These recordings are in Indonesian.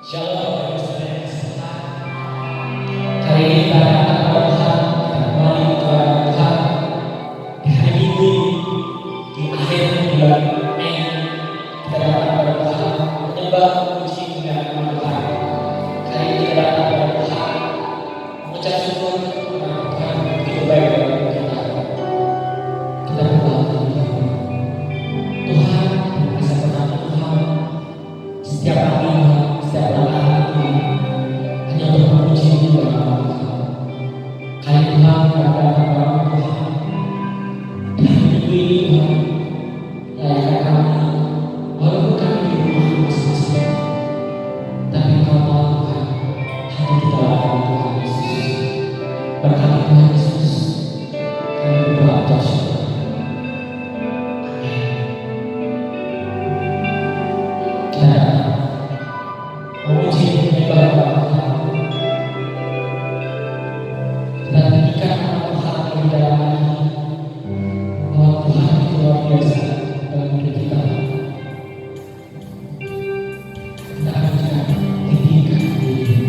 Shalom, saudara yang sehat. Hari ini kita akan Tuhan, kita kembali kepada Tuhan di hari Minggu di akhir bulan Mei. Kita datang kepada Tuhan menyembah, memuji, memuliakan Tuhan. Hari ini kita datang kepada Tuhan mengucap syukur karena Tuhan begitu baik kepada kita. Kita berdoa Tuhan, terima kasih karena Tuhan setiap hari, setiap langkah ini hanya untuk memuji Tuhan. Kali Tuhan kita datang kepada Tuhan di hari Minggu ini Tuhan, layakkan kami walaupun kami di rumah masing-masing, tapi Kau tahu Tuhan hati kita dalam Tuhan Yesus. Berkati Tuhan Yesus, kami berdoa ucap syukur. Amin. Kita datang memuji menyembah Tuhan. Dan tinggikan nama Tuhan di dalam hati, bahwa Tuhan itu luar biasa dalam hidup kita. Kita akan juga tinggikan diri.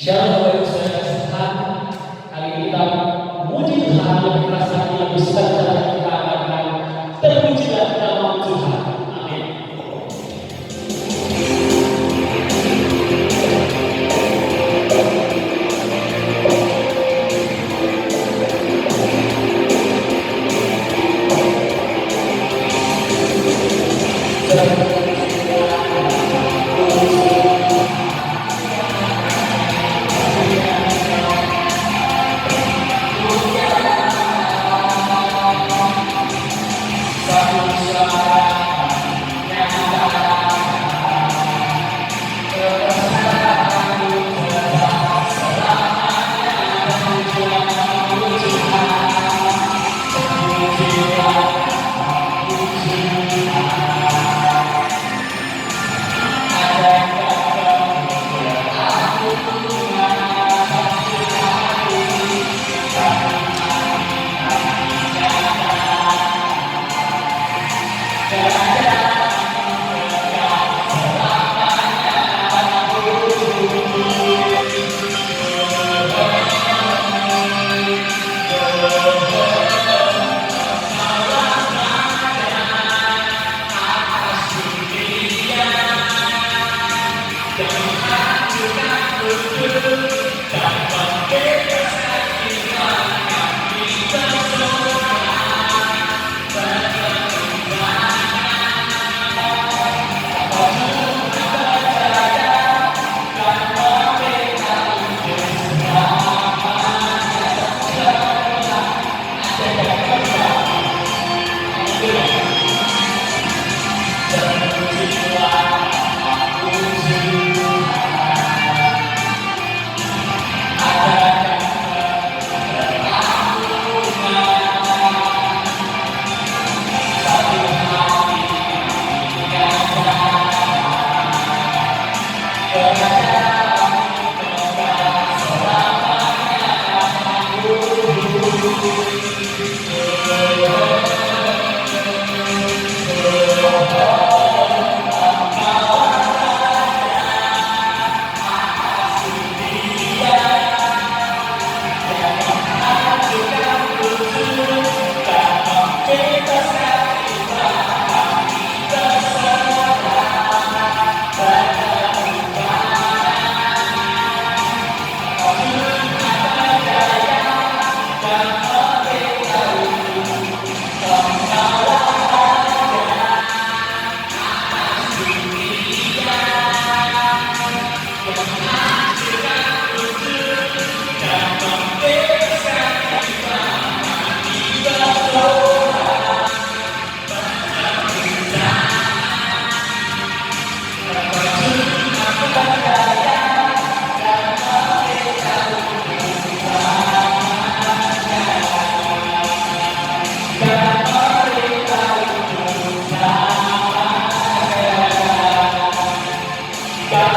Shalom Bapak Ibu Saudara sekalian, kali ini kita memuji Tuhan yang perasaan yang besar dan kita akan terpujilah nama Tuhan. Amin.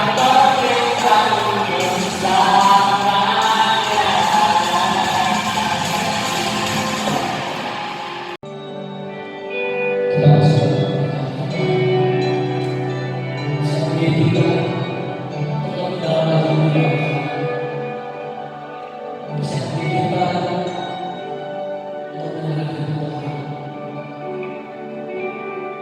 Kita masuk sampai kita untuk dalam hati kita sampai kita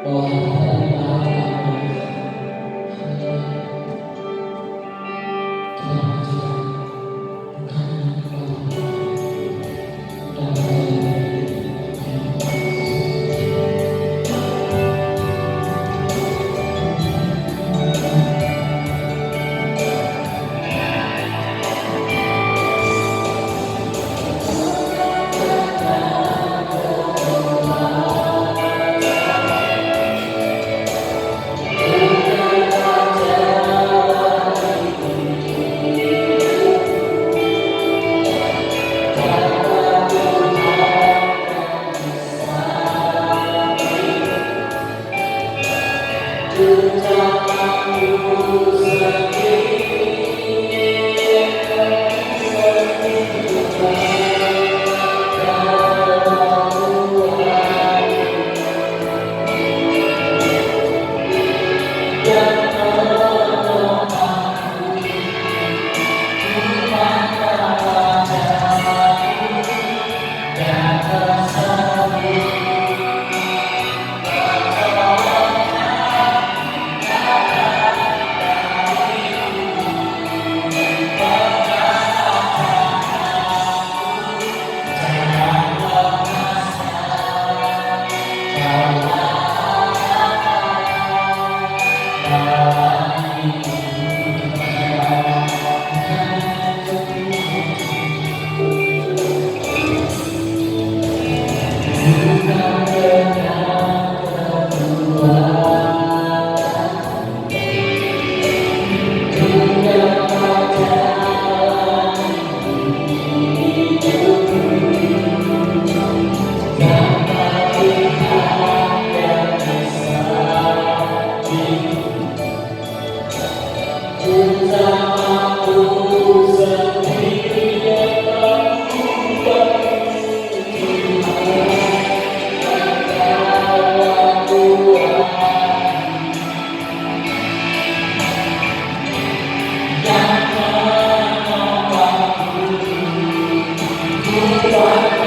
untuk menyerahkan Tuhan bahwa kita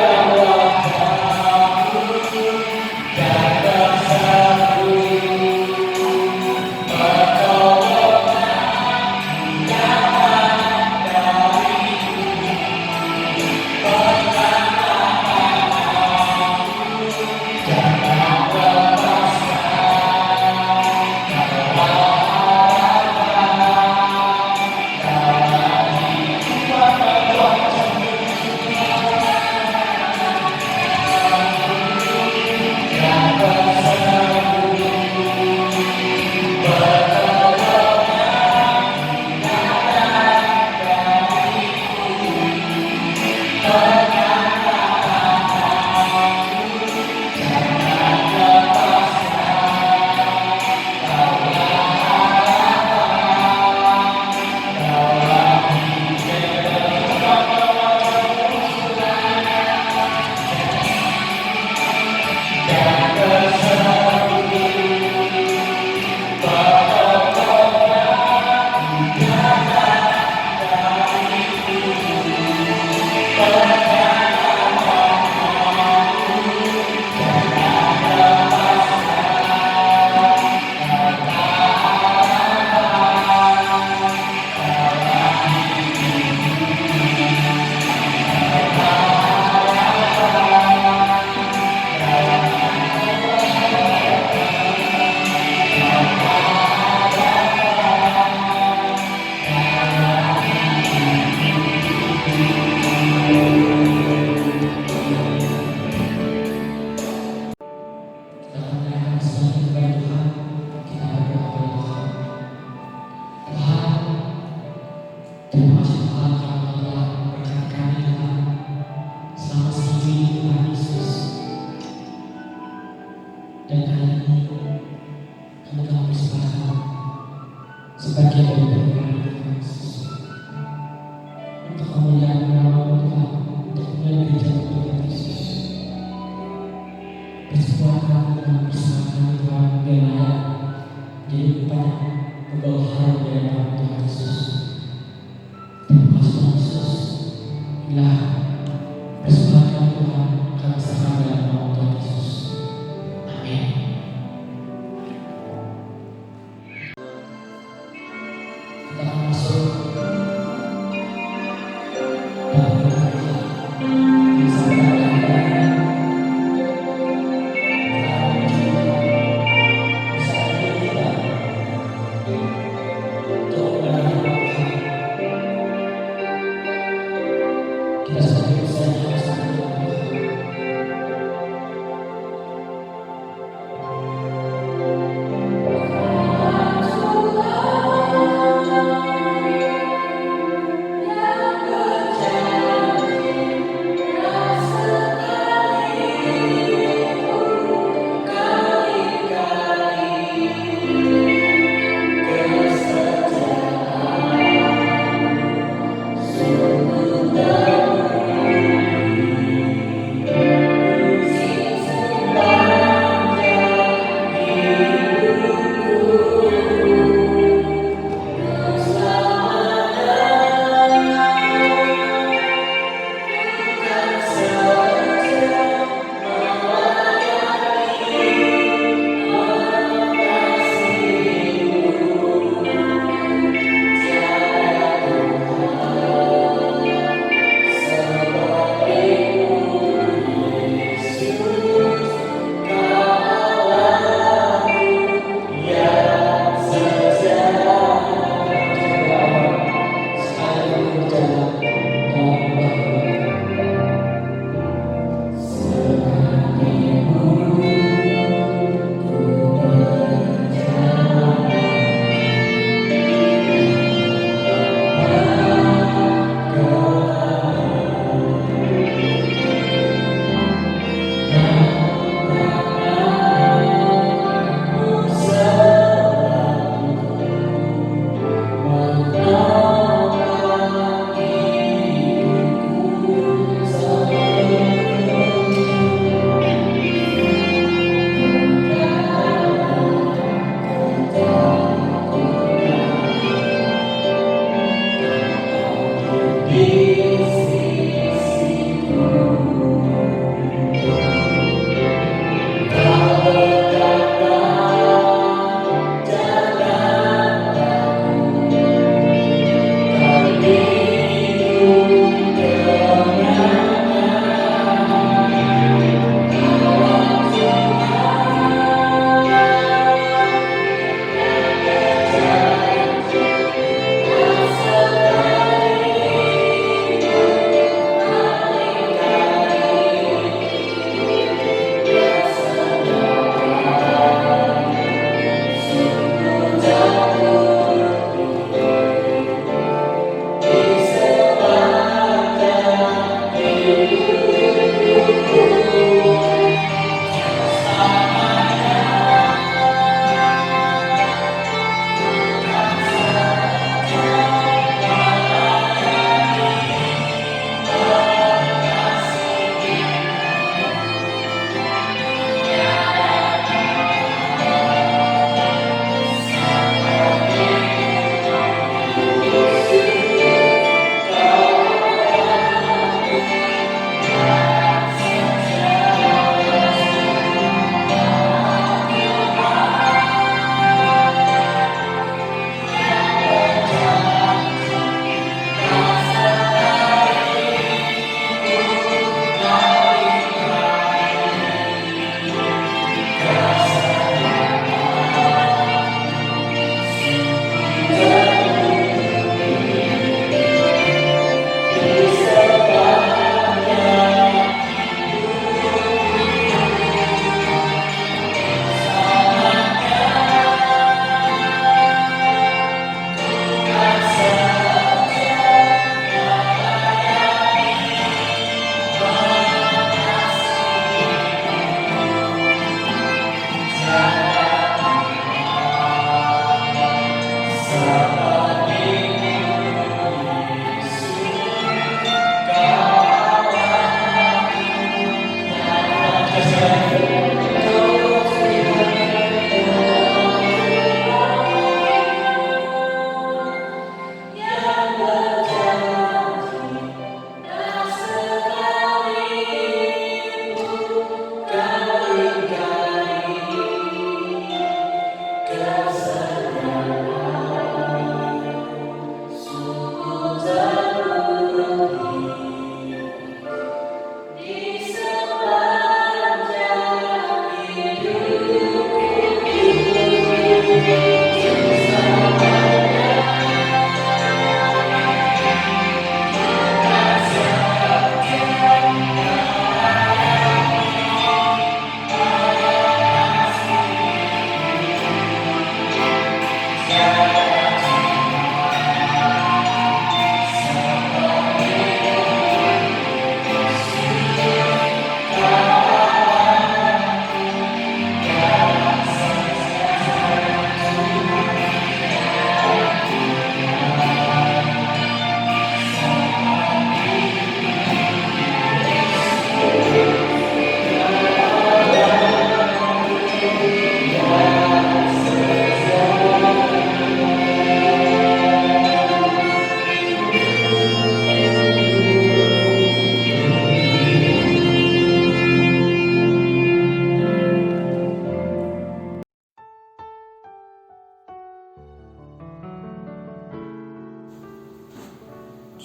adalah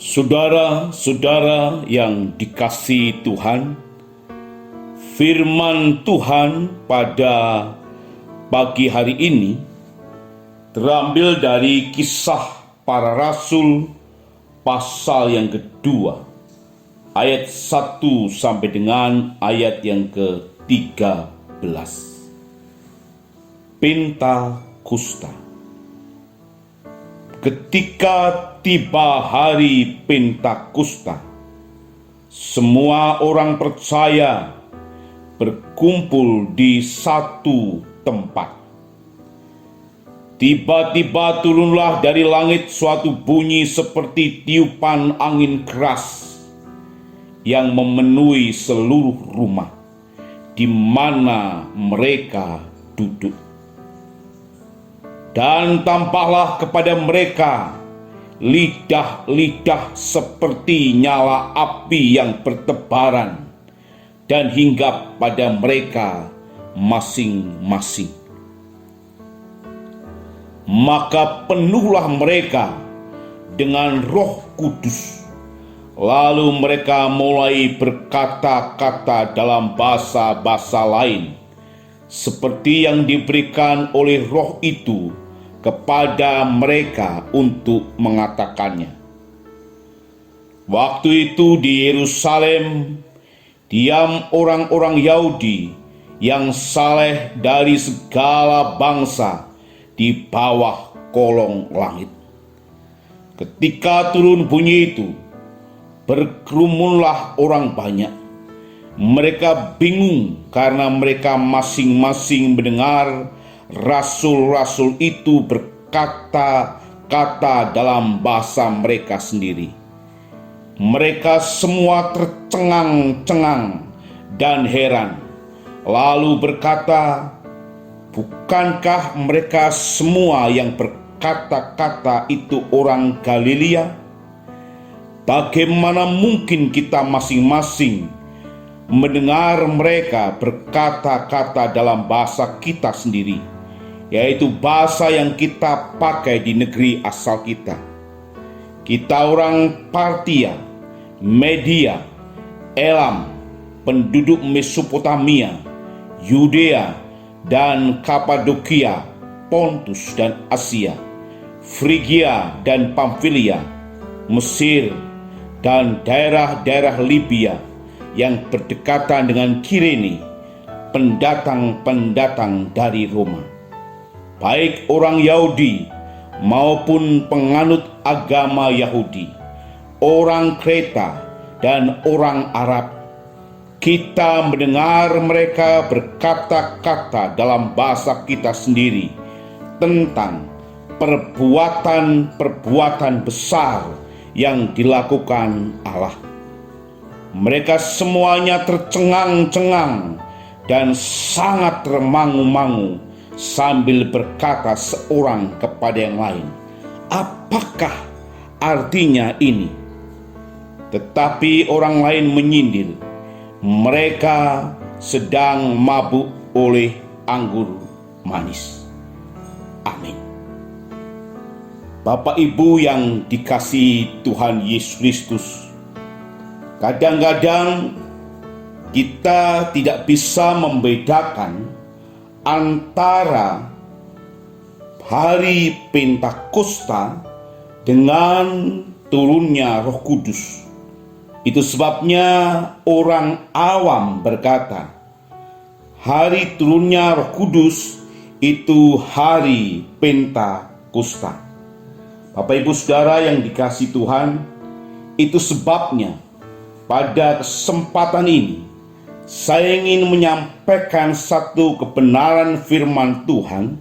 Saudara-saudara yang dikasihi Tuhan, firman Tuhan pada pagi hari ini terambil dari Kisah Para Rasul pasal yang kedua, ayat 1 sampai dengan ayat yang ke-13. Pentakosta. Ketika tiba hari Pentakosta, semua orang percaya berkumpul di satu tempat. Tiba-tiba turunlah dari langit suatu bunyi seperti tiupan angin keras yang memenuhi seluruh rumah di mana mereka duduk. Dan tampaklah kepada mereka lidah-lidah seperti nyala api yang bertebaran dan hinggap pada mereka masing-masing. Maka penuhlah mereka dengan Roh Kudus. Lalu mereka mulai berkata-kata dalam bahasa-bahasa lain, seperti yang diberikan oleh Roh itu kepada mereka untuk mengatakannya. Waktu itu di Yerusalem diam orang-orang Yahudi yang saleh dari segala bangsa di bawah kolong langit. Ketika turun bunyi itu, berkerumunlah orang banyak. Mereka bingung karena mereka masing-masing mendengar rasul-rasul itu berkata-kata dalam bahasa mereka sendiri. Mereka semua tercengang-cengang dan heran, lalu berkata, "Bukankah mereka semua yang berkata-kata itu orang Galilea? Bagaimana mungkin kita masing-masing mendengar mereka berkata-kata dalam bahasa kita sendiri, yaitu bahasa yang kita pakai di negeri asal kita? Kita orang Partia, Media, Elam, penduduk Mesopotamia, Yudea dan Kapadokia, Pontus dan Asia, Frigia dan Pamfilia, Mesir dan daerah-daerah Libya yang berdekatan dengan Kirene, pendatang-pendatang dari Roma, baik orang Yahudi maupun penganut agama Yahudi, orang Kreta dan orang Arab. Kita mendengar mereka berkata-kata dalam bahasa kita sendiri tentang perbuatan-perbuatan besar yang dilakukan Allah. Mereka semuanya tercengang-cengang dan sangat termangu-mangu sambil berkata seorang kepada yang lain, "Apakah artinya ini?" Tetapi orang lain menyindir, "Mereka sedang mabuk oleh anggur manis." Amin. Bapak Ibu yang dikasihi Tuhan Yesus Kristus, kadang-kadang kita tidak bisa membedakan antara hari Pentakosta dengan turunnya Roh Kudus. Itu sebabnya orang awam berkata, hari turunnya Roh Kudus itu hari Pentakosta. Bapak Ibu Saudara yang dikasihi Tuhan, itu sebabnya pada kesempatan ini, saya ingin menyampaikan satu kebenaran firman Tuhan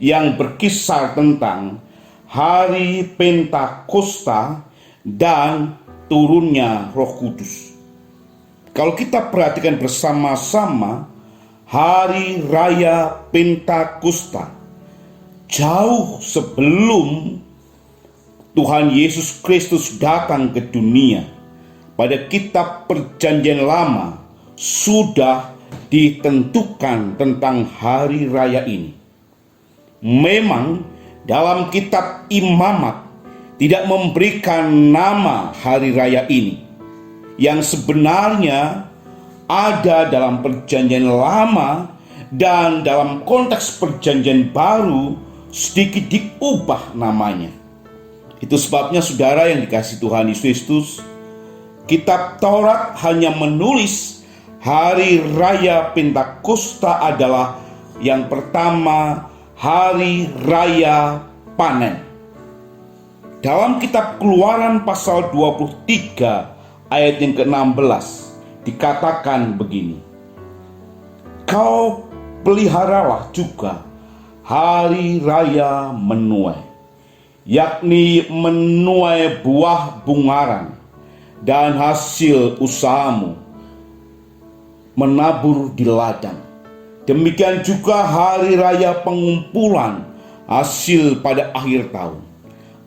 yang berkisar tentang hari Pentakosta dan turunnya Roh Kudus. Kalau kita perhatikan bersama-sama, hari raya Pentakosta jauh sebelum Tuhan Yesus Kristus datang ke dunia, pada kitab Perjanjian Lama sudah ditentukan tentang hari raya ini. Memang dalam kitab Imamat tidak memberikan nama hari raya ini yang sebenarnya ada dalam Perjanjian Lama dan dalam konteks Perjanjian Baru sedikit diubah namanya. Itu sebabnya saudara yang dikasihi Tuhan Yesus Kristus, kitab Taurat hanya menulis hari raya Pentakosta adalah yang pertama, hari raya panen. Dalam kitab Keluaran pasal 23 ayat yang ke-16 dikatakan begini, kau peliharalah juga hari raya menuai, yakni menuai buah bungaran dan hasil usahamu menabur di ladang. Demikian juga hari raya pengumpulan hasil pada akhir tahun,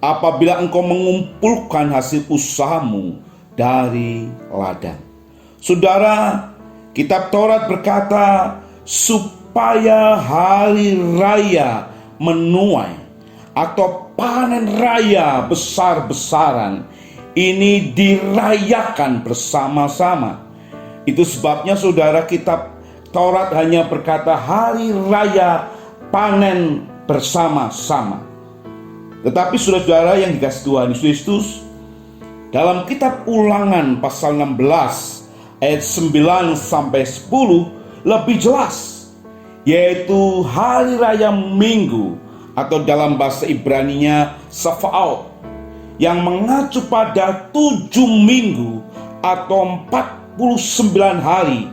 apabila engkau mengumpulkan hasil usahamu dari ladang. Saudara, kitab Taurat berkata supaya hari raya menuai atau panen raya besar-besaran ini dirayakan bersama-sama. Itu sebabnya saudara, kitab Taurat hanya berkata hari raya panen bersama-sama. Tetapi saudara yang dikasihi Tuhan Yesus Kristus, dalam kitab Ulangan pasal 16 ayat 9 sampai 10 lebih jelas, yaitu hari raya Minggu atau dalam bahasa Ibraninya Shavuot, yang mengacu pada 7 minggu atau 49 hari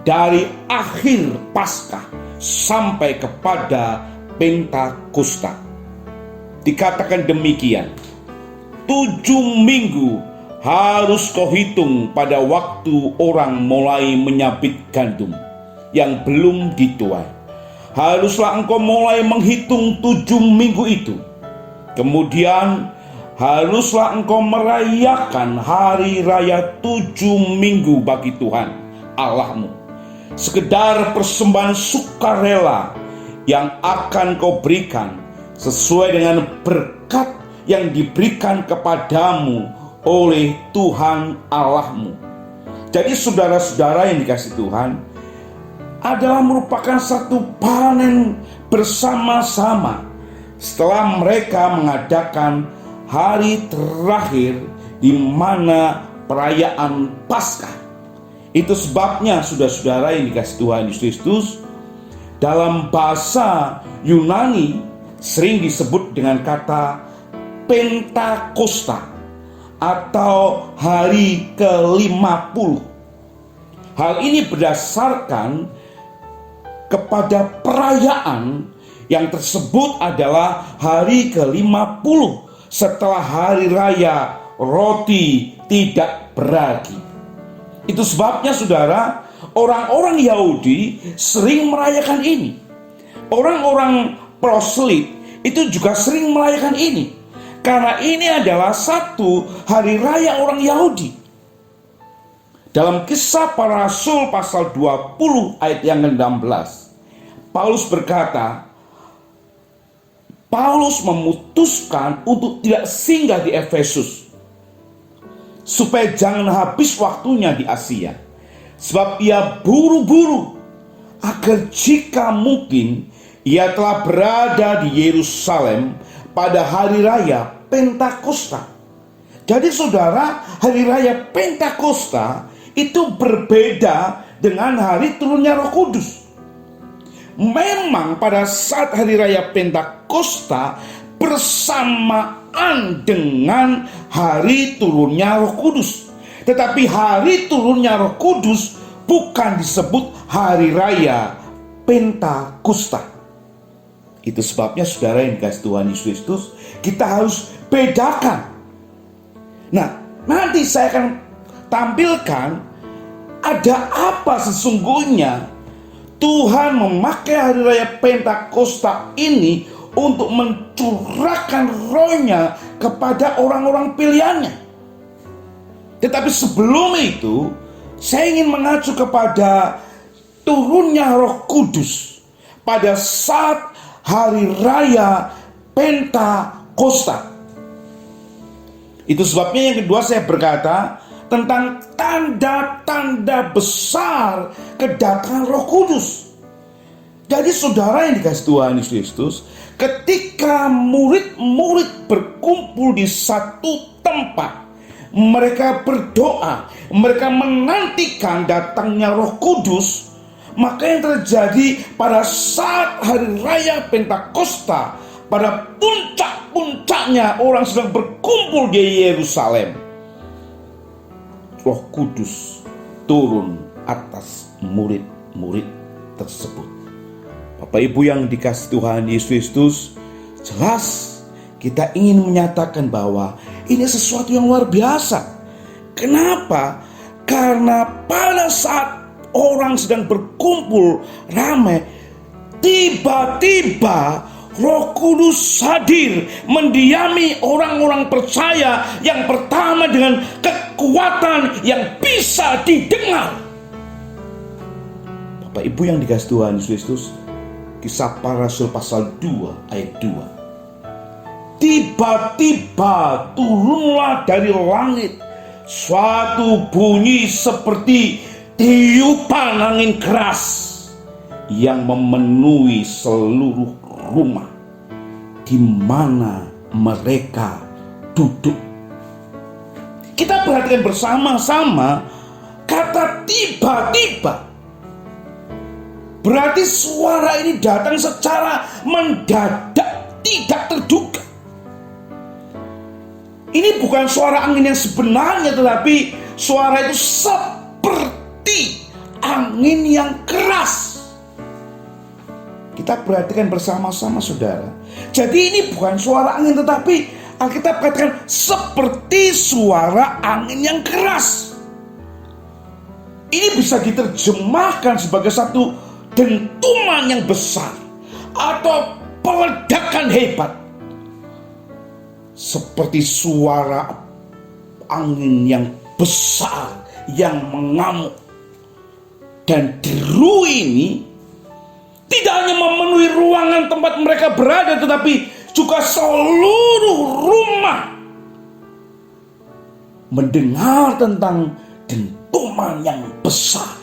dari akhir Paskah sampai kepada Pentakosta. Dikatakan demikian, 7 minggu harus kau hitung pada waktu orang mulai menyabit gandum yang belum dituai. Haruslah engkau mulai menghitung 7 minggu itu. Kemudian haruslah engkau merayakan hari raya 7 minggu bagi Tuhan Allahmu, sekedar persembahan sukarela yang akan kau berikan sesuai dengan berkat yang diberikan kepadamu oleh Tuhan Allahmu. Jadi saudara-saudara yang dikasihi Tuhan, adalah merupakan satu panen bersama-sama setelah mereka mengadakan hari terakhir di mana perayaan Paskah. Itu sebabnya saudara-saudara yang dikasihi Tuhan Yesus Kristus, dalam bahasa Yunani sering disebut dengan kata Pentakosta atau hari ke-50. Hal ini berdasarkan kepada perayaan yang tersebut adalah hari ke-50 setelah hari raya roti tidak beragi. Itu sebabnya saudara, orang-orang Yahudi sering merayakan ini. Orang-orang proselyit itu juga sering merayakan ini, karena ini adalah satu hari raya orang Yahudi. Dalam Kisah Para Rasul pasal 20 ayat yang ke-16, Paulus berkata, Paulus memutuskan untuk tidak singgah di Efesus, supaya jangan habis waktunya di Asia, sebab ia buru-buru agar jika mungkin ia telah berada di Yerusalem pada hari raya Pentakosta. Jadi saudara, hari raya Pentakosta itu berbeda dengan hari turunnya Roh Kudus. Memang pada saat hari raya Pentakosta bersamaan dengan hari turunnya Roh Kudus. Tetapi hari turunnya Roh Kudus bukan disebut hari raya Pentakosta. Itu sebabnya saudara yang dikasihi Tuhan Yesus Kristus, kita harus bedakan. Nah, nanti saya akan tampilkan ada apa sesungguhnya Tuhan memakai hari raya Pentakosta ini untuk mencurahkan rohnya kepada orang-orang pilihannya. Tetapi sebelum itu, saya ingin mengacu kepada turunnya Roh Kudus pada saat hari raya Pentakosta. Itu sebabnya yang kedua saya berkata tentang tanda-tanda besar kedatangan Roh Kudus. Jadi saudara yang dikasihi Tuhan Yesus Kristus, ketika murid-murid berkumpul di satu tempat, mereka berdoa, mereka menantikan datangnya Roh Kudus, maka yang terjadi pada saat hari raya Pentakosta, pada puncak-puncaknya orang sedang berkumpul di Yerusalem, Roh Kudus turun atas murid-murid tersebut. Bapak Ibu yang dikasihi Tuhan Yesus Kristus, jelas kita ingin menyatakan bahwa ini sesuatu yang luar biasa. Kenapa? Karena pada saat orang sedang berkumpul ramai, tiba-tiba Roh Kudus hadir mendiami orang-orang percaya yang pertama dengan kekuatan yang bisa didengar. Bapak Ibu yang dikasihi Tuhan Yesus Kristus, Kisah Para Rasul pasal 2 ayat 2. Tiba-tiba turunlah dari langit suatu bunyi seperti tiupan angin keras yang memenuhi seluruh rumah di mana mereka duduk. Kita perhatikan bersama-sama kata tiba-tiba. Berarti suara ini datang secara mendadak, tidak terduga. Ini bukan suara angin yang sebenarnya, tetapi suara itu seperti angin yang keras. Kita perhatikan bersama-sama saudara. Jadi ini bukan suara angin, tetapi Alkitab katakan seperti suara angin yang keras. Ini bisa diterjemahkan sebagai satu dentuman yang besar atau peledakan hebat, seperti suara angin yang besar yang mengamuk. Dan deru ini tidak hanya memenuhi ruangan tempat mereka berada, tetapi juga seluruh rumah mendengar tentang dentuman yang besar,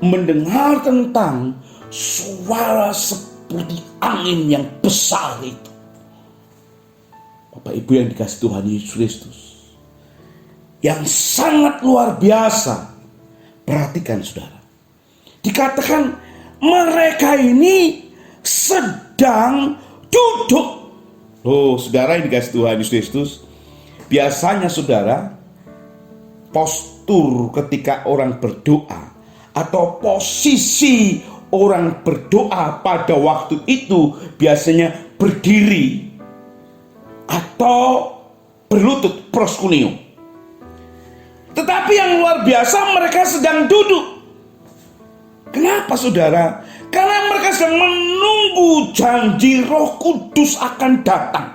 mendengar tentang suara seperti angin yang besar itu. Bapak Ibu yang dikasihi Tuhan Yesus Kristus, yang sangat luar biasa. Perhatikan saudara, dikatakan mereka ini sedang duduk. Oh saudara yang dikasihi Tuhan Yesus Kristus, biasanya saudara, postur ketika orang berdoa atau posisi orang berdoa pada waktu itu biasanya berdiri atau berlutut, proskunium. Tetapi yang luar biasa, mereka sedang duduk. Kenapa saudara? Karena mereka sedang menunggu janji Roh Kudus akan datang.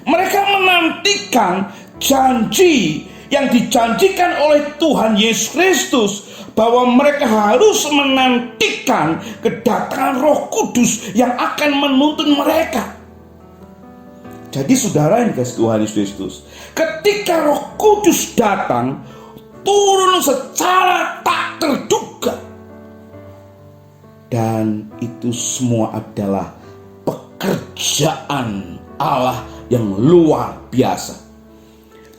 Mereka menantikan janji yang dijanjikan oleh Tuhan Yesus Kristus, bahwa mereka harus menantikan kedatangan Roh Kudus yang akan menuntun mereka. Jadi saudara yang dikasihi Tuhan Yesus Kristus, ketika Roh Kudus datang, turun secara tak terduga. Dan itu semua adalah pekerjaan Allah yang luar biasa.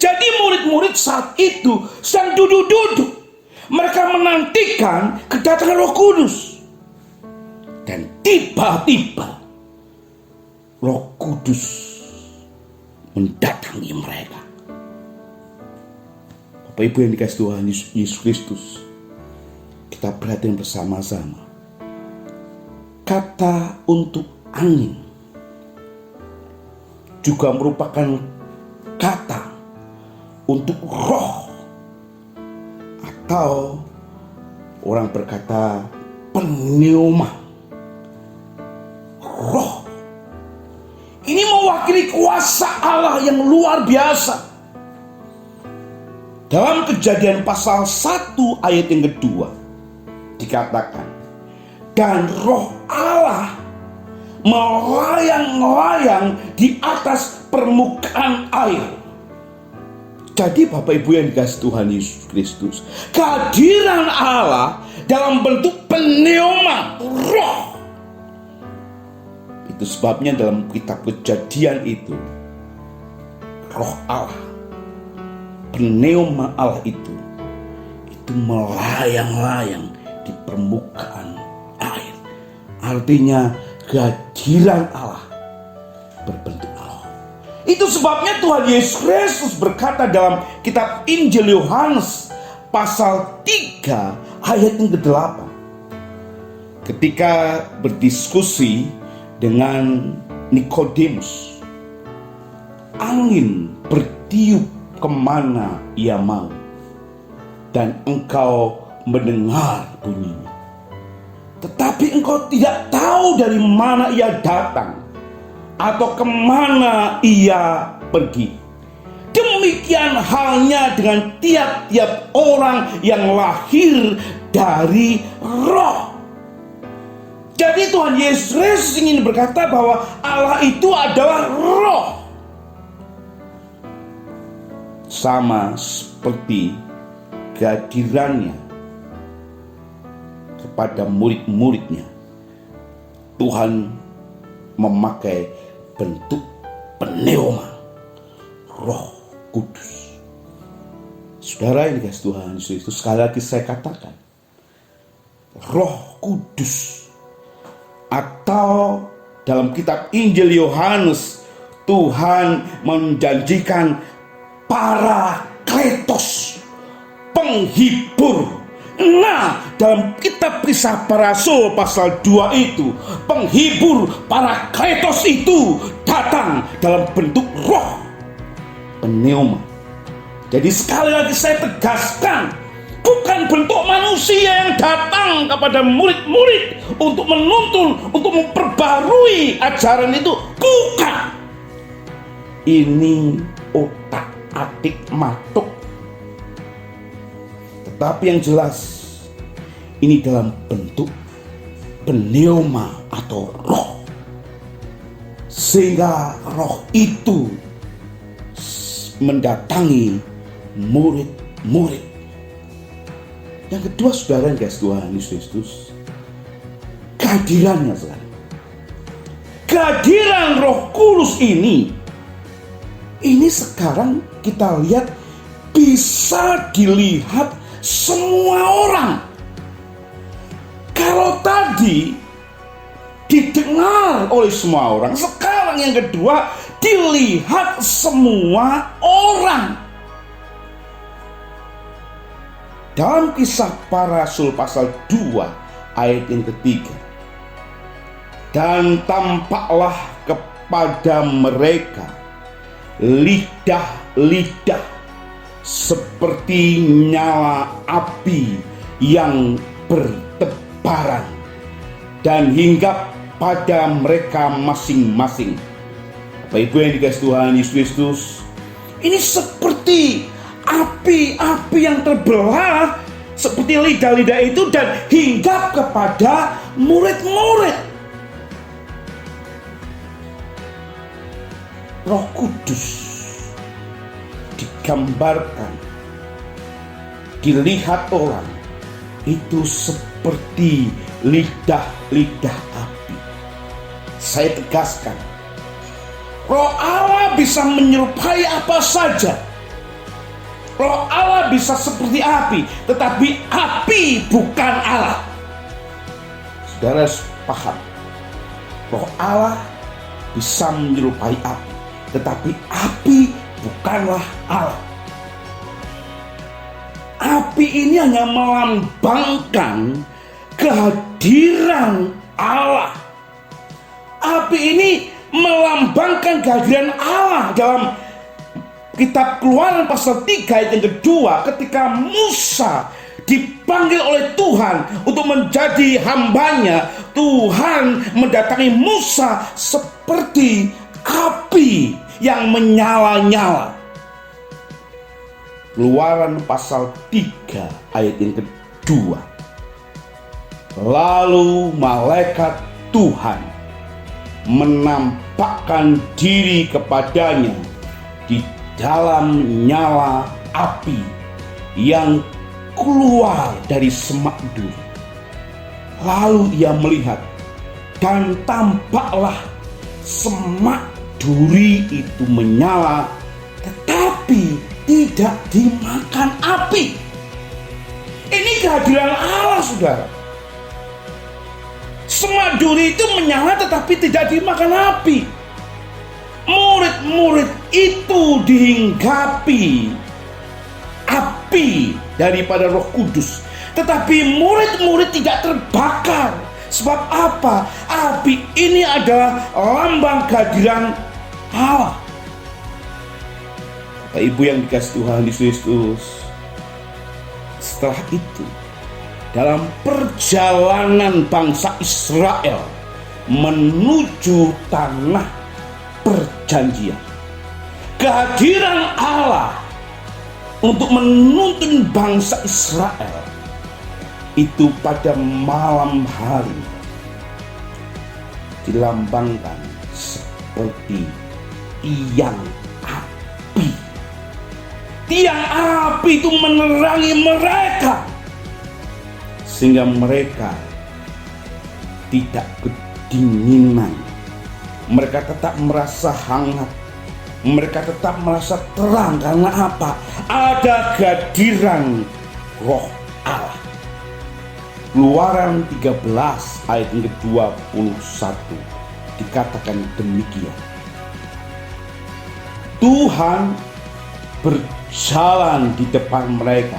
Jadi murid-murid saat itu sedang duduk-duduk. Mereka menantikan kedatangan Roh Kudus. Dan tiba-tiba Roh Kudus mendatangi mereka. Bapak Ibu yang dikasihi Tuhan Yesus Kristus, kita perhatikan bersama-sama. Kata untuk angin juga merupakan kata untuk roh, atau orang berkata pneuma, roh. Ini mewakili kuasa Allah yang luar biasa. Dalam Kejadian pasal 1 ayat yang kedua dikatakan, dan roh Allah melayang-layang di atas permukaan air. Jadi Bapak Ibu yang dikasihi Tuhan Yesus Kristus, kehadiran Allah dalam bentuk pneuma, roh. Itu sebabnya dalam kitab Kejadian itu, roh Allah, pneuma Allah itu melayang-layang di permukaan air. Artinya kehadiran Allah berbentuk roh. Itu sebabnya Tuhan Yesus Kristus berkata dalam kitab Injil Yohanes pasal 3 ayat yang ke-8, ketika berdiskusi dengan Nikodemus, angin bertiup kemana ia mau, dan engkau mendengar bunyinya, tetapi engkau tidak tahu dari mana ia datang atau kemana ia pergi. Demikian halnya dengan tiap-tiap orang yang lahir dari roh. Jadi Tuhan Yesus ingin berkata bahwa Allah itu adalah roh. Sama seperti kehadirannya kepada murid-muridnya, Tuhan memakai bentuk pneuma, Roh Kudus. Saudara yang dikasihi Tuhan Yesus, itu sekali lagi saya katakan, Roh Kudus, atau dalam kitab Injil Yohanes, Tuhan menjanjikan Parakletos, penghibur. Nah, dalam kitab Kisah Para Rasul pasal 2 itu, penghibur Parakletos itu datang dalam bentuk roh, pneuma. Jadi sekali lagi saya tegaskan, bukan bentuk manusia yang datang kepada murid-murid untuk menuntun, untuk memperbarui ajaran itu. Bukan. Ini otak-atik matuk. Tetapi yang jelas, ini dalam bentuk pneuma atau roh. Sehingga roh itu mendatangi murid-murid. Yang kedua, saudara yang dikasihi Tuhan Yesus Kristus, kehadirannya sekarang. Kehadiran Roh Kudus ini sekarang kita lihat bisa dilihat semua orang. Kalau tadi didengar oleh semua orang, sekarang yang kedua dilihat semua orang. Dalam Kisah Para Rasul pasal 2 ayat yang ketiga, dan tampaklah kepada mereka lidah-lidah seperti nyala api yang bertebaran, dan hinggap pada mereka masing-masing. Bapak Ibu yang dikasihi Tuhan Yesus Kristus, ini seperti api-api yang terbelah, seperti lidah-lidah itu, dan hinggap kepada murid-murid. Roh Kudus digambarkan, dilihat orang itu seperti lidah-lidah api. Saya tegaskan, Roh Allah bisa menyerupai apa saja. Roh Allah bisa seperti api, tetapi api bukan Allah. Saudara paham? Roh Allah bisa menyerupai api, tetapi api bukanlah Allah. Api ini hanya melambangkan kehadiran Allah. Api ini melambangkan kehadiran Allah. Dalam kitab Keluaran pasal 3 ayat yang kedua, ketika Musa dipanggil oleh Tuhan untuk menjadi hambanya, Tuhan mendatangi Musa seperti api yang menyala-nyala. Keluaran pasal 3 ayat yang kedua. Lalu malaikat Tuhan menampakkan diri kepadanya di dalam nyala api yang keluar dari semak duri. Lalu ia melihat, dan tampaklah semak duri itu menyala, tetapi tidak dimakan api. Ini kehadiran Allah, saudara. Semak duri itu menyala tetapi tidak dimakan api. Murid-murid itu dihinggapi api daripada Roh Kudus, tetapi murid-murid tidak terbakar. Sebab apa? Api ini adalah lambang kehadiran Allah. Bapak Ibu yang dikasihi Tuhan Yesus, setelah itu dalam perjalanan bangsa Israel menuju tanah perjanjian, kehadiran Allah untuk menuntun bangsa Israel itu pada malam hari dilambangkan seperti tiang api. Tiang api itu menerangi mereka sehingga mereka tidak kedinginan. Mereka tetap merasa hangat. Mereka tetap merasa terang. Karena apa? Ada kehadiran Roh Allah. Keluaran 13 ayat yang ke-21 dikatakan demikian. Tuhan berjalan di depan mereka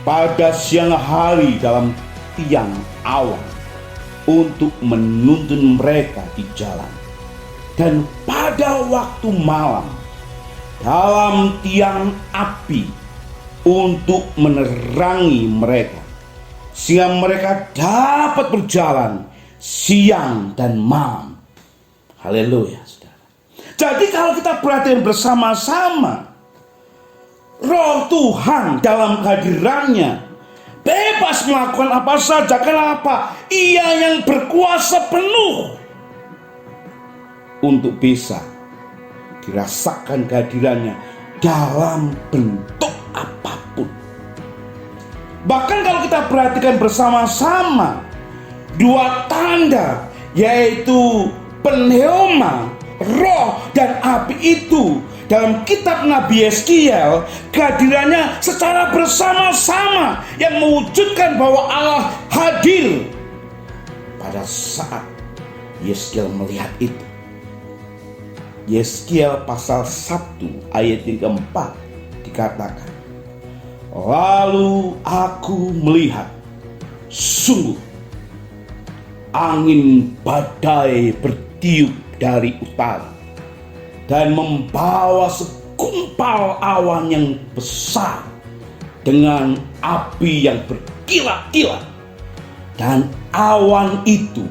pada siang hari dalam tiang awan untuk menuntun mereka di jalan, dan pada waktu malam dalam tiang api untuk menerangi mereka, sehingga mereka dapat berjalan siang dan malam. Haleluya, saudara. Jadi kalau kita perhatikan bersama-sama, Roh Tuhan dalam kehadirannya bebas melakukan apa saja. Kenapa? Ia yang berkuasa penuh untuk bisa dirasakan kehadirannya dalam bentuk apapun. Bahkan kalau kita perhatikan bersama-sama, dua tanda yaitu pneuma, roh dan api itu dalam kitab Nabi Yeskiel, kehadirannya secara bersama-sama yang mewujudkan bahwa Allah hadir pada saat Yeskiel melihat itu. Yeskiel pasal 1 ayat yang keempat dikatakan, lalu aku melihat, sungguh angin badai bertiup dari utara dan membawa segumpal awan yang besar dengan api yang berkilat-kilat, dan awan itu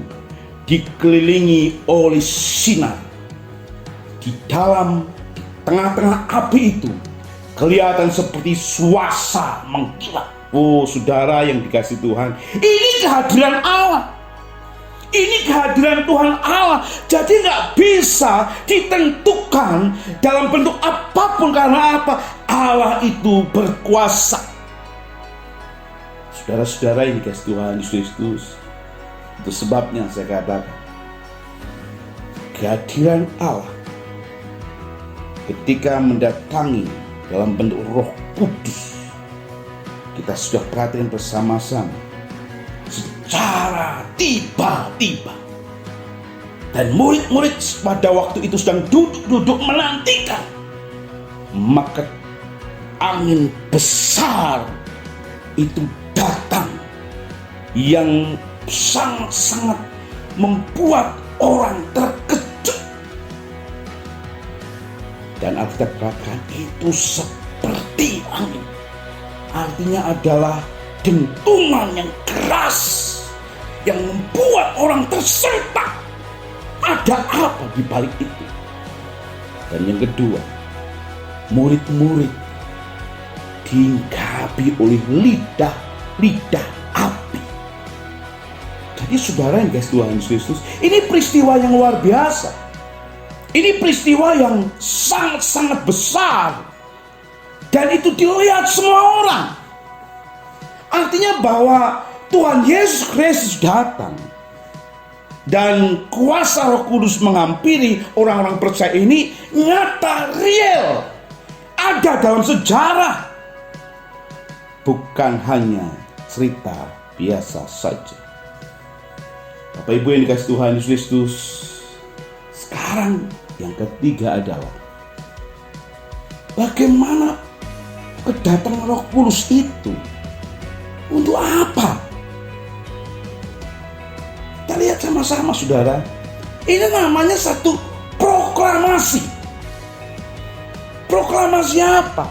dikelilingi oleh sinar. Di tengah-tengah api itu kelihatan seperti suasa mengkilat. Oh, saudara yang dikasihi Tuhan, ini kehadiran Allah. Ini kehadiran Tuhan Allah. Jadi gak bisa ditentukan dalam bentuk apapun. Karena apa? Allah itu berkuasa. Saudara-saudara yang dikasihi Tuhan Yesus, itu sebabnya saya katakan, kehadiran Allah ketika mendatangi dalam bentuk Roh Kudus, kita sudah perhatikan bersama-sama, secara tiba-tiba, dan murid-murid pada waktu itu sedang duduk menantikan, maka angin besar itu datang yang sangat-sangat membuat orang terkejut. Dan Alkitab katakan itu seperti angin. Artinya adalah dentuman yang keras yang membuat orang tersentak. Ada apa di balik itu? Dan yang kedua, murid-murid dihinggapi oleh lidah api. Jadi saudara yang dikasihi Tuhan Yesus, ini peristiwa yang luar biasa. Ini peristiwa yang sangat-sangat besar. Dan itu dilihat semua orang. Artinya bahwa Tuhan Yesus Kristus datang. Dan kuasa Roh Kudus menghampiri orang-orang percaya ini nyata, real. Ada dalam sejarah. Bukan hanya cerita biasa saja. Bapak Ibu yang dikasihi Tuhan Yesus Kristus, sekarang yang ketiga adalah bagaimana kedatangan Roh Kudus itu, untuk apa? Kita lihat sama-sama saudara. Ini namanya satu proklamasi. Proklamasi apa?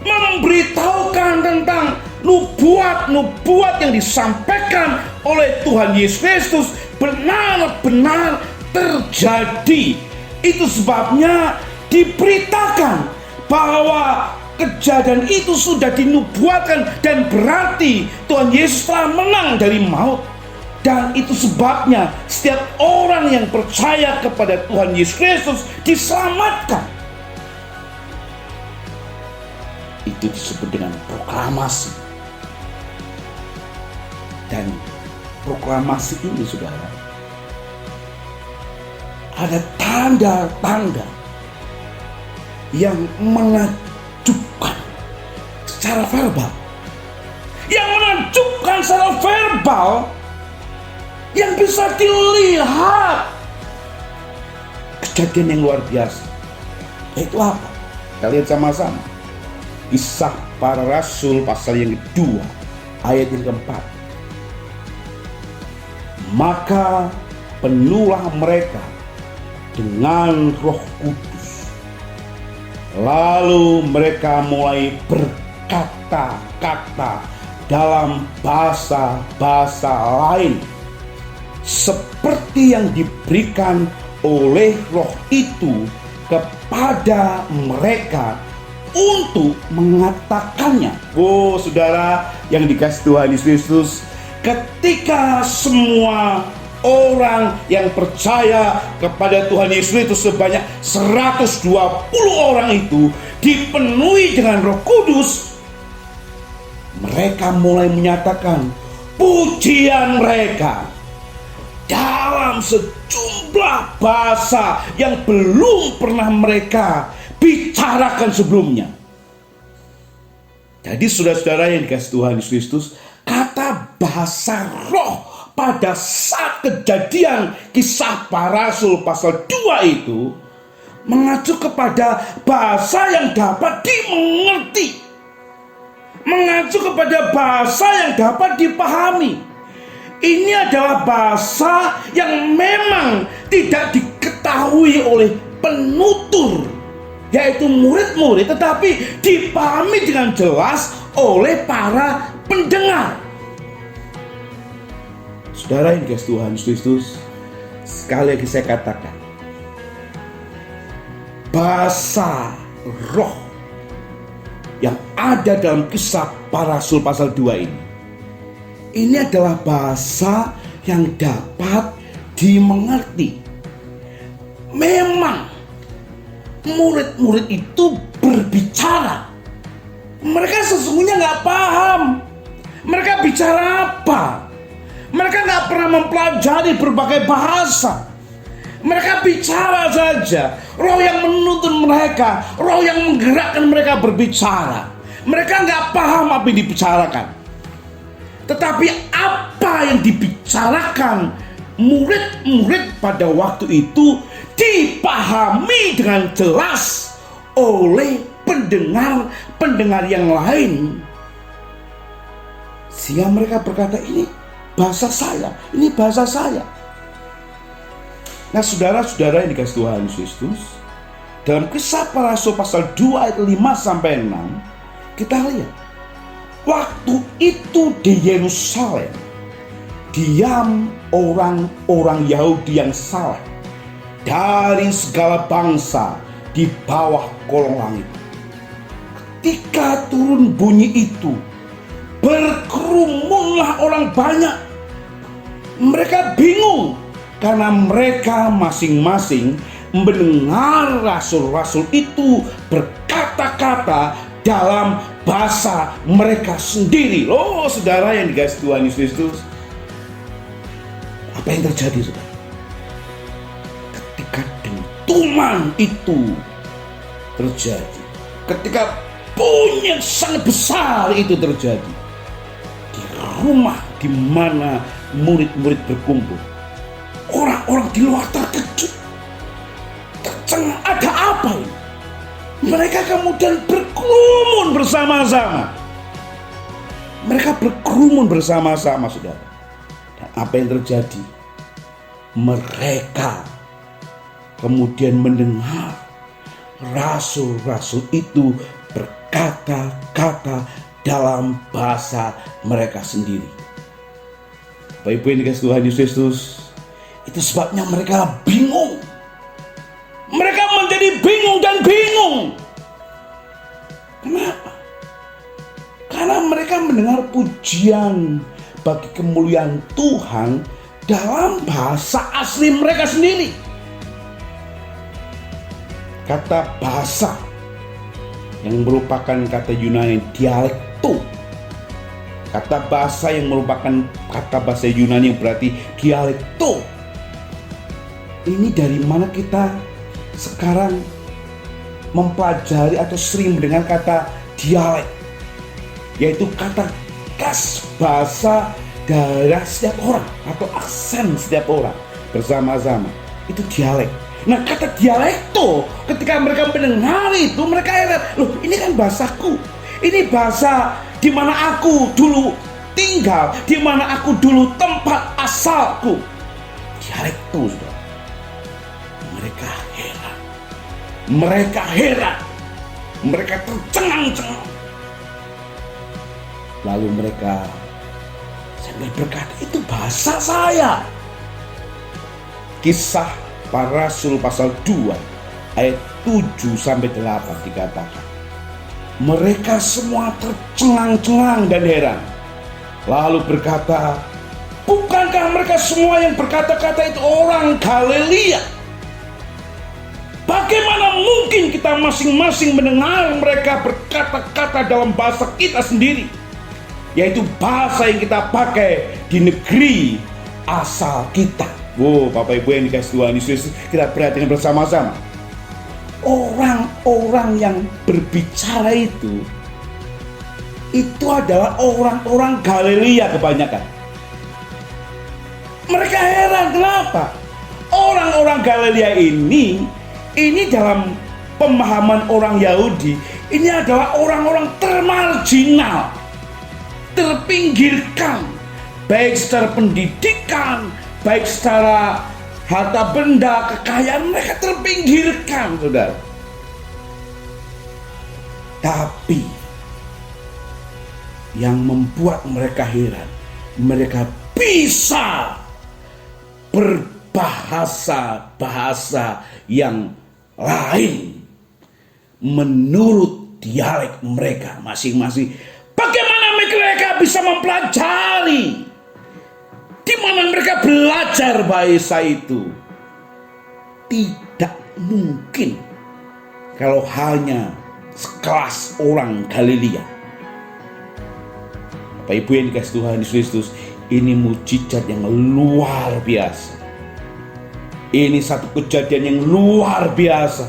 Memberitahukan tentang nubuat-nubuat yang disampaikan oleh Tuhan Yesus Kristus benar-benar terjadi. Itu sebabnya diberitakan bahwa kejadian itu sudah dinubuatkan, dan berarti Tuhan Yesus telah menang dari maut. Dan itu sebabnya setiap orang yang percaya kepada Tuhan Yesus Kristus diselamatkan. Itu disebut dengan proklamasi. Dan proklamasi ini saudara, ada tanda-tanda yang menakjubkan secara verbal. Yang menakjubkan secara verbal, yang bisa dilihat. Kejadian yang luar biasa. Itu apa? Kita lihat sama-sama. Kisah Para Rasul pasal yang kedua, ayat yang keempat. Maka penuhlah mereka dengan Roh Kudus. Lalu mereka mulai berkata-kata dalam bahasa-bahasa lain, seperti yang diberikan oleh Roh itu kepada mereka untuk mengatakannya. Oh saudara yang dikasihi Tuhan Yesus Kristus, ketika semua orang yang percaya kepada Tuhan Yesus itu sebanyak 120 orang itu dipenuhi dengan Roh Kudus, mereka mulai menyatakan pujian mereka dalam sejumlah bahasa yang belum pernah mereka bicarakan sebelumnya. Jadi saudara-saudara yang dikasihi Tuhan Yesus Kristus, kata bahasa roh pada saat kejadian Kisah Para Rasul pasal 2 itu mengacu kepada bahasa yang dapat dimengerti, mengacu kepada bahasa yang dapat dipahami. Ini adalah bahasa yang memang tidak diketahui oleh penutur, yaitu murid-murid, tetapi dipahami dengan jelas oleh para pendengar. Saudara yang dikasihi Tuhan Yesus Kristus, sekali lagi saya katakan, bahasa roh yang ada dalam Kisah Para Rasul pasal 2 ini adalah bahasa yang dapat dimengerti. Memang murid-murid itu berbicara, mereka sesungguhnya nggak paham mereka bicara apa. Mereka nggak pernah mempelajari berbagai bahasa. Mereka bicara saja. Roh yang menuntun mereka, roh yang menggerakkan mereka berbicara. Mereka nggak paham apa yang dibicarakan. Tetapi apa yang dibicarakan murid-murid pada waktu itu dipahami dengan jelas oleh pendengar-pendengar yang lain. Sehingga mereka berkata, ini bahasa saya, ini bahasa saya. Nah saudara-saudara yang dikasihi Tuhan Yesus Kristus, dalam Kisah Para Rasul pasal 2 ayat 5-6, kita lihat waktu itu di Yerusalem diam orang-orang Yahudi yang salah dari segala bangsa di bawah kolong langit. Ketika turun bunyi itu, berkerumunlah orang banyak. Mereka bingung karena mereka masing-masing mendengar rasul-rasul itu berkata-kata dalam bahasa mereka sendiri. Loh, saudara yang dikasihi Tuhan Yesus Kristus, apa yang terjadi, saudara? Ketika dentuman itu terjadi, ketika bunyi yang sangat besar itu terjadi di rumah di mana murid-murid berkumpul, orang-orang di luar terkejut, tercengang, ada apa ini? Mereka kemudian berkerumun bersama-sama. Mereka berkerumun bersama-sama, saudara. Dan apa yang terjadi? Mereka kemudian mendengar rasul-rasul itu berkata-kata dalam bahasa mereka sendiri. Bapak Ibu yang dikasihi Tuhan Yesus Kristus, itu sebabnya mereka bingung. Mereka menjadi bingung dan bingung. Kenapa? Karena mereka mendengar pujian bagi kemuliaan Tuhan dalam bahasa asli mereka sendiri. Kata bahasa yang merupakan kata Yunani dialekto. Kata bahasa yang merupakan kata bahasa Yunani yang berarti dialekto. Ini dari mana kita sekarang mempelajari atau sering mendengar kata dialek, yaitu kata khas bahasa daerah setiap orang atau aksen setiap orang bersama-sama, itu dialek. Nah, kata dialekto, ketika mereka mendengar itu, mereka heran, loh, ini kan bahasaku, ini bahasa di mana aku dulu tinggal, di mana aku dulu tempat asalku. Dialekto, saudara. Mereka heran, mereka tercengang-cengang. Lalu mereka sambil berkata, itu bahasa saya. Kisah Para Rasul pasal 2 ayat 7-8 dikatakan, mereka semua tercengang-cengang dan heran. Lalu berkata, bukankah mereka semua yang berkata-kata itu orang Galilea? Bagaimana mungkin kita masing-masing mendengar mereka berkata-kata dalam bahasa kita sendiri, yaitu bahasa yang kita pakai di negeri asal kita. Wow, Bapak Ibu yang dikasihi Tuhan Yesus, kita perhatikan bersama-sama. Orang-orang yang berbicara itu adalah orang-orang Galilea kebanyakan. Mereka heran, kenapa? Orang-orang Galilea ini dalam pemahaman orang Yahudi, ini adalah orang-orang termarginal, terpinggirkan, baik secara pendidikan, baik secara harta benda, kekayaan, mereka terpinggirkan, saudara. Tapi yang membuat mereka heran, mereka bisa berbahasa yang lain menurut dialek mereka masing-masing. Bagaimana mereka bisa mempelajari? Di mana mereka belajar bahasa itu? Tidak mungkin kalau hanya sekelas orang Galilea. Bapak Ibu yang dikasihi Tuhan Yesus Kristus, ini mujizat yang luar biasa. Ini satu kejadian yang luar biasa.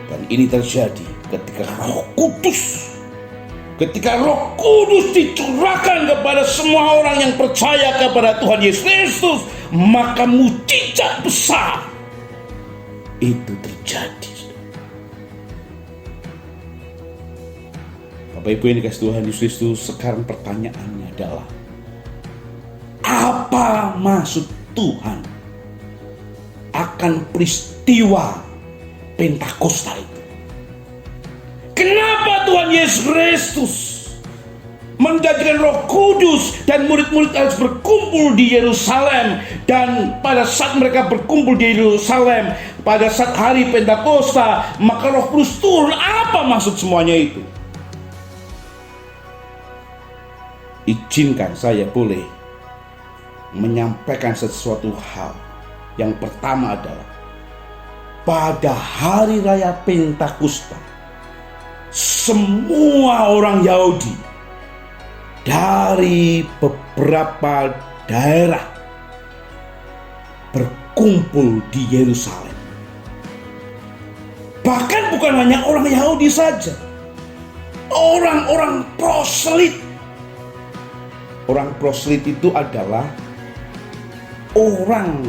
Dan ini terjadi ketika Roh Kudus dicurahkan kepada semua orang yang percaya kepada Tuhan Yesus Kristus, maka mujizat besar itu terjadi. Bapak Ibu yang dikasihi Tuhan Yesus Kristus, sekarang pertanyaannya adalah, apa maksud Tuhan akan peristiwa Pentakosta itu? Kenapa Tuhan Yesus Kristus menjadikan Roh Kudus dan murid-murid harus berkumpul di Yerusalem, dan pada saat mereka berkumpul di Yerusalem pada saat hari Pentakosta, maka Roh Kudus turun? Apa maksud semuanya itu? Izinkan saya boleh menyampaikan sesuatu hal. Yang pertama adalah pada hari raya Pentakosta, semua orang Yahudi dari beberapa daerah berkumpul di Yerusalem. Bahkan bukan hanya orang Yahudi saja, orang-orang proselyt. Orang proselyt itu adalah orang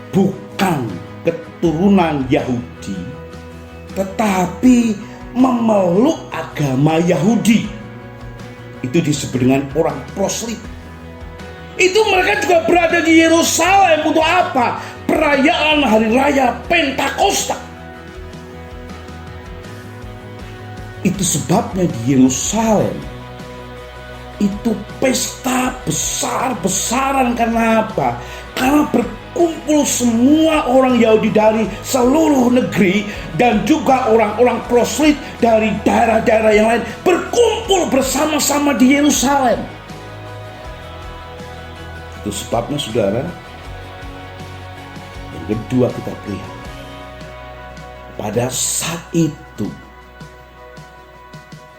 bukan keturunan Yahudi, tetapi memeluk agama Yahudi. Itu disebut dengan orang proselyt. Itu mereka juga berada di Yerusalem untuk apa? Perayaan hari raya Pentakosta. Itu sebabnya di Yerusalem itu pesta besar-besaran. Karena apa? Karena berkumpul semua orang Yahudi dari seluruh negeri dan juga orang-orang proselyt dari daerah-daerah yang lain berkumpul bersama-sama di Yerusalem. Itu sebabnya saudara, yang kedua kita lihat, pada saat itu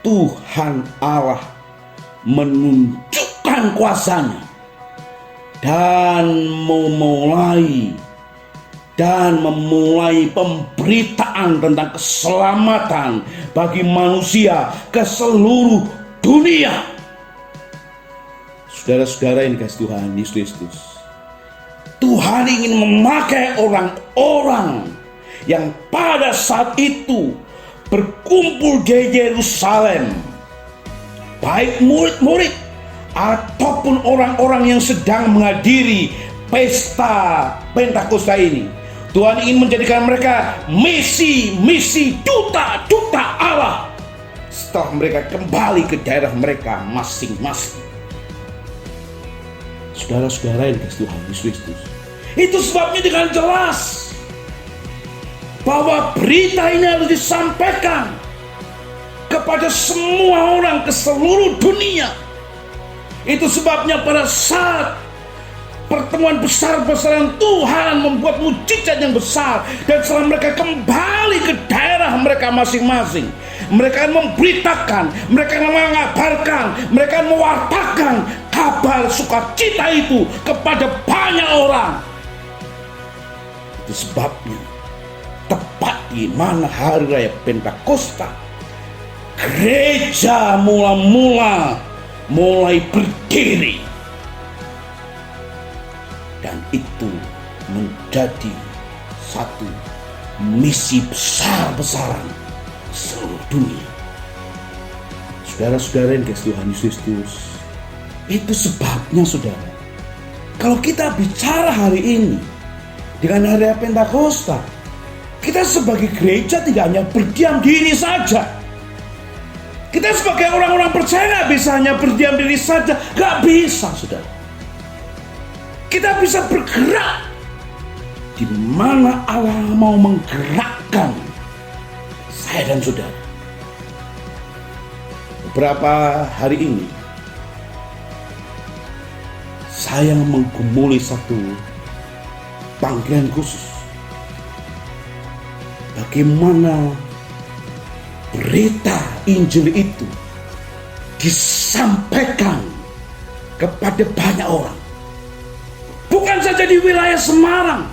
Tuhan Allah menunjukkan kuasanya dan memulai pemberitaan tentang keselamatan bagi manusia ke seluruh dunia. Saudara-saudara yang dikasihi Tuhan Yesus Kristus, Tuhan ingin memakai orang-orang yang pada saat itu berkumpul di Yerusalem, baik murid-murid ataupun orang-orang yang sedang menghadiri pesta Pentakosta ini. Tuhan ingin menjadikan mereka misi duta-duta Allah setelah mereka kembali ke daerah mereka masing-masing. Saudara-saudara yang dikasihi Tuhan Yesus Kristus, itu sebabnya dengan jelas bahwa berita ini harus disampaikan kepada semua orang ke seluruh dunia. Itu sebabnya pada saat pertemuan besar-besaran Tuhan membuat mujizat yang besar, dan setelah mereka kembali ke daerah mereka masing-masing, mereka memberitakan, mereka mengabarkan, mereka mewartakan kabar sukacita itu kepada banyak orang. Itu sebabnya tepat di mana hari raya Pentakosta, gereja mulai berdiri, dan itu menjadi satu misi besar-besaran seluruh dunia. Saudara-saudara yang dikasihi Tuhan Yesus Kristus, itu sebabnya saudara, kalau kita bicara hari ini dengan hari raya Pentakosta, kita sebagai gereja tidak hanya berdiam diri saja. Kita sebagai orang-orang percaya nggak bisa hanya berdiam diri saja, nggak bisa, saudara. Kita bisa bergerak di mana Allah mau menggerakkan saya dan saudara. Beberapa hari ini saya menggumuli satu panggilan khusus. Bagaimana berita Injil itu disampaikan kepada banyak orang. Bukan saja di wilayah Semarang,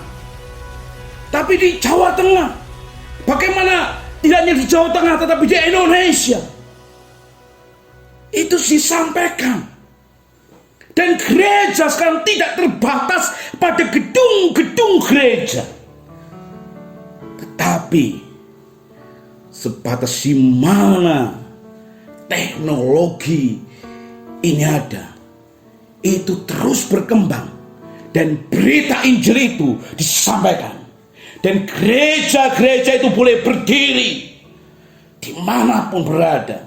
tapi di Jawa Tengah. Bagaimana tidak hanya di Jawa Tengah, tetapi di Indonesia. Itu disampaikan. Dan gereja sekarang tidak terbatas pada gedung-gedung gereja, tetapi sebatas di mana teknologi ini ada, itu terus berkembang dan berita Injil itu disampaikan, dan gereja-gereja itu boleh berdiri dimanapun berada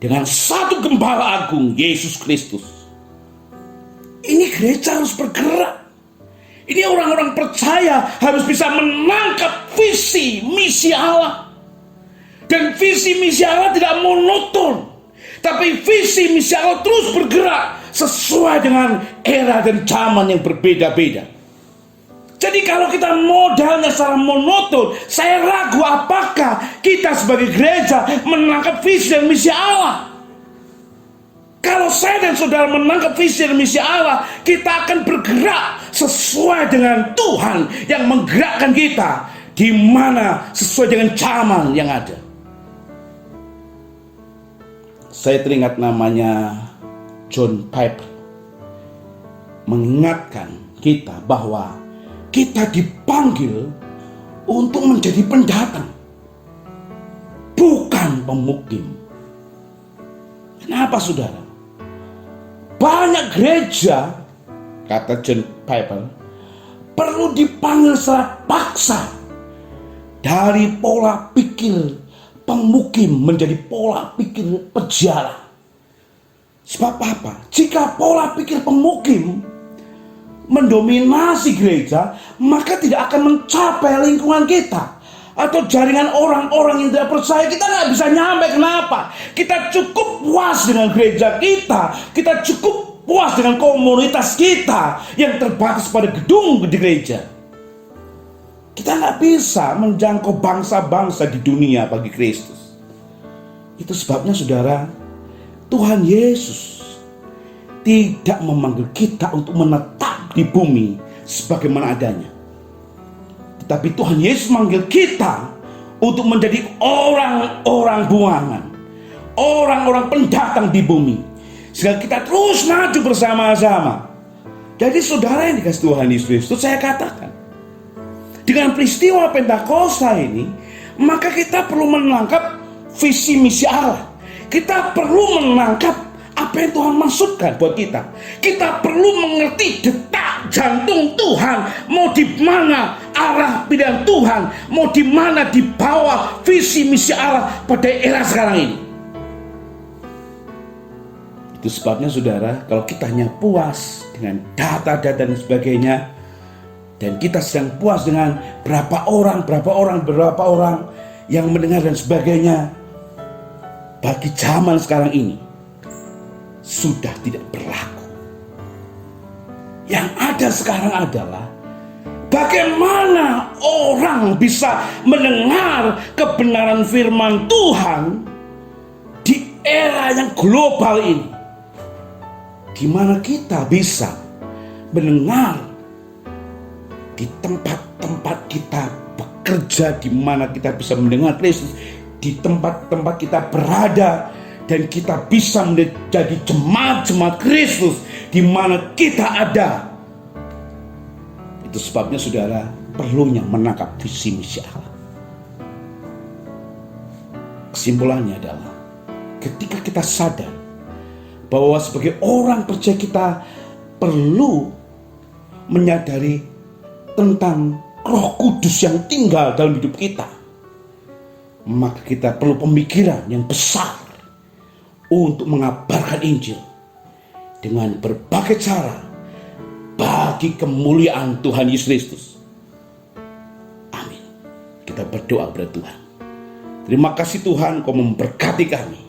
dengan satu gembala agung, Yesus Kristus. Ini gereja harus bergerak. Ini orang-orang percaya harus bisa menangkap visi misi Allah. Dan visi misi Allah tidak monoton, tapi visi misi Allah terus bergerak sesuai dengan era dan zaman yang berbeda-beda. Jadi kalau kita modalnya secara monoton, saya ragu apakah kita sebagai gereja menangkap visi dan misi Allah. Kalau saya dan saudara menangkap visi dan misi Allah, kita akan bergerak sesuai dengan Tuhan yang menggerakkan kita, di mana sesuai dengan zaman yang ada. Saya teringat namanya John Piper, mengingatkan kita bahwa kita dipanggil untuk menjadi pendatang, bukan pemukim. Kenapa saudara? Banyak gereja, kata John Piper, perlu dipanggil secara paksa dari pola pikir pemukim menjadi pola pikir peziarah. Sebab apa? Jika pola pikir pemukim mendominasi gereja, maka tidak akan mencapai lingkungan kita atau jaringan orang-orang yang tidak percaya. Kita nggak bisa nyampe. Kenapa? Kita cukup puas dengan gereja kita cukup puas dengan komunitas kita yang terbatas pada gedung di gereja. Kita nggak bisa menjangkau bangsa-bangsa di dunia bagi Kristus. Itu sebabnya saudara, Tuhan Yesus tidak memanggil kita untuk menetap di bumi sebagaimana adanya. Tetapi Tuhan Yesus manggil kita untuk menjadi orang-orang buangan, orang-orang pendatang di bumi, sehingga kita terus maju bersama-sama. Jadi saudara yang dikasih Tuhan Yesus Kristus, saya katakan, dengan peristiwa Pentakosta ini, maka kita perlu menangkap visi misi Allah. Kita perlu menangkap apa yang Tuhan maksudkan buat kita. Kita perlu mengerti detak jantung Tuhan, mau di mana arah pilihan Tuhan, mau di mana di bawah visi misi Allah pada era sekarang ini. Itu sebabnya saudara, kalau kita hanya puas dengan data-data dan sebagainya, dan kita sedang puas dengan berapa orang yang mendengar dan sebagainya, bagi zaman sekarang ini sudah tidak berlaku. Yang ada sekarang adalah bagaimana orang bisa mendengar kebenaran firman Tuhan di era yang global ini, di mana kita bisa mendengar di tempat-tempat kita bekerja, di mana kita bisa mendengar Kristus, di tempat-tempat kita berada, dan kita bisa menjadi jemaat-jemaat Kristus di mana kita ada. Itu sebabnya saudara perlunya menangkap visi misi Allah. Kesimpulannya adalah ketika kita sadar bahwa sebagai orang percaya kita perlu menyadari tentang Roh Kudus yang tinggal dalam hidup kita, maka kita perlu pemikiran yang besar untuk mengabarkan Injil dengan berbagai cara bagi kemuliaan Tuhan Yesus Kristus. Amin. Kita berdoa kepada Tuhan. Terima kasih Tuhan, Engkau memberkati kami,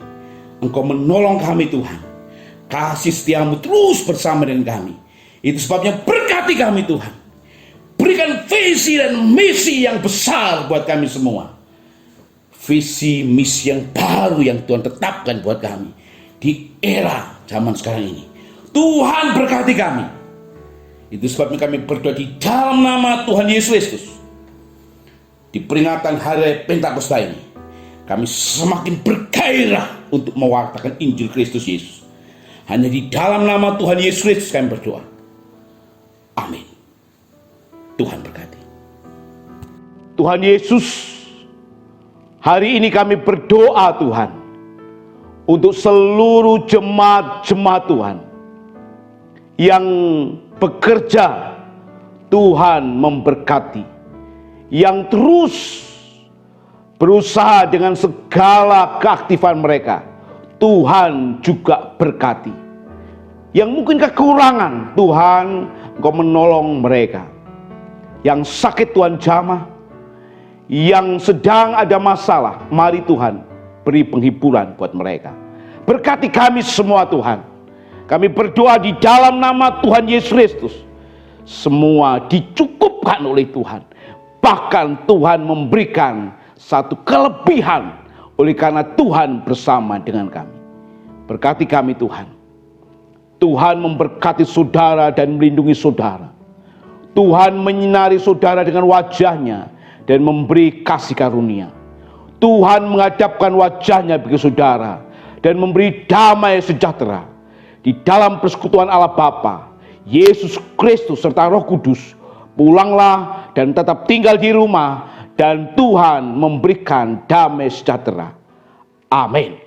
Engkau menolong kami Tuhan. Kasih setiamu terus bersama dengan kami. Itu sebabnya berkati kami Tuhan. Berikan visi dan misi yang besar buat kami semua. Visi misi yang baru yang Tuhan tetapkan buat kami di era zaman sekarang ini. Tuhan berkati kami. Itu sebabnya kami berdoa di dalam nama Tuhan Yesus Kristus. Di peringatan hari Pentakosta ini, kami semakin bergairah untuk mewartakan Injil Kristus Yesus. Hanya di dalam nama Tuhan Yesus Kristus kami berdoa. Amin. Tuhan berkati. Tuhan Yesus, hari ini kami berdoa Tuhan untuk seluruh jemaat-jemaat Tuhan yang bekerja. Tuhan memberkati, yang terus berusaha dengan segala keaktifan mereka. Tuhan juga berkati. Yang mungkin kekurangan, Tuhan Engkau menolong mereka. Yang sakit Tuhan jamah, yang sedang ada masalah, mari Tuhan beri penghiburan buat mereka. Berkati kami semua Tuhan. Kami berdoa di dalam nama Tuhan Yesus Kristus. semua dicukupkan oleh Tuhan. Bahkan Tuhan memberikan satu kelebihan oleh karena Tuhan bersama dengan kami. Berkati kami Tuhan. Tuhan memberkati saudara dan melindungi saudara. Tuhan menyinari saudara dengan wajahnya dan memberi kasih karunia. Tuhan menghadapkan wajahnya bagi saudara dan memberi damai sejahtera. Di dalam persekutuan Allah Bapa, Yesus Kristus serta Roh Kudus, pulanglah dan tetap tinggal di rumah, dan Tuhan memberikan damai sejahtera. Amin.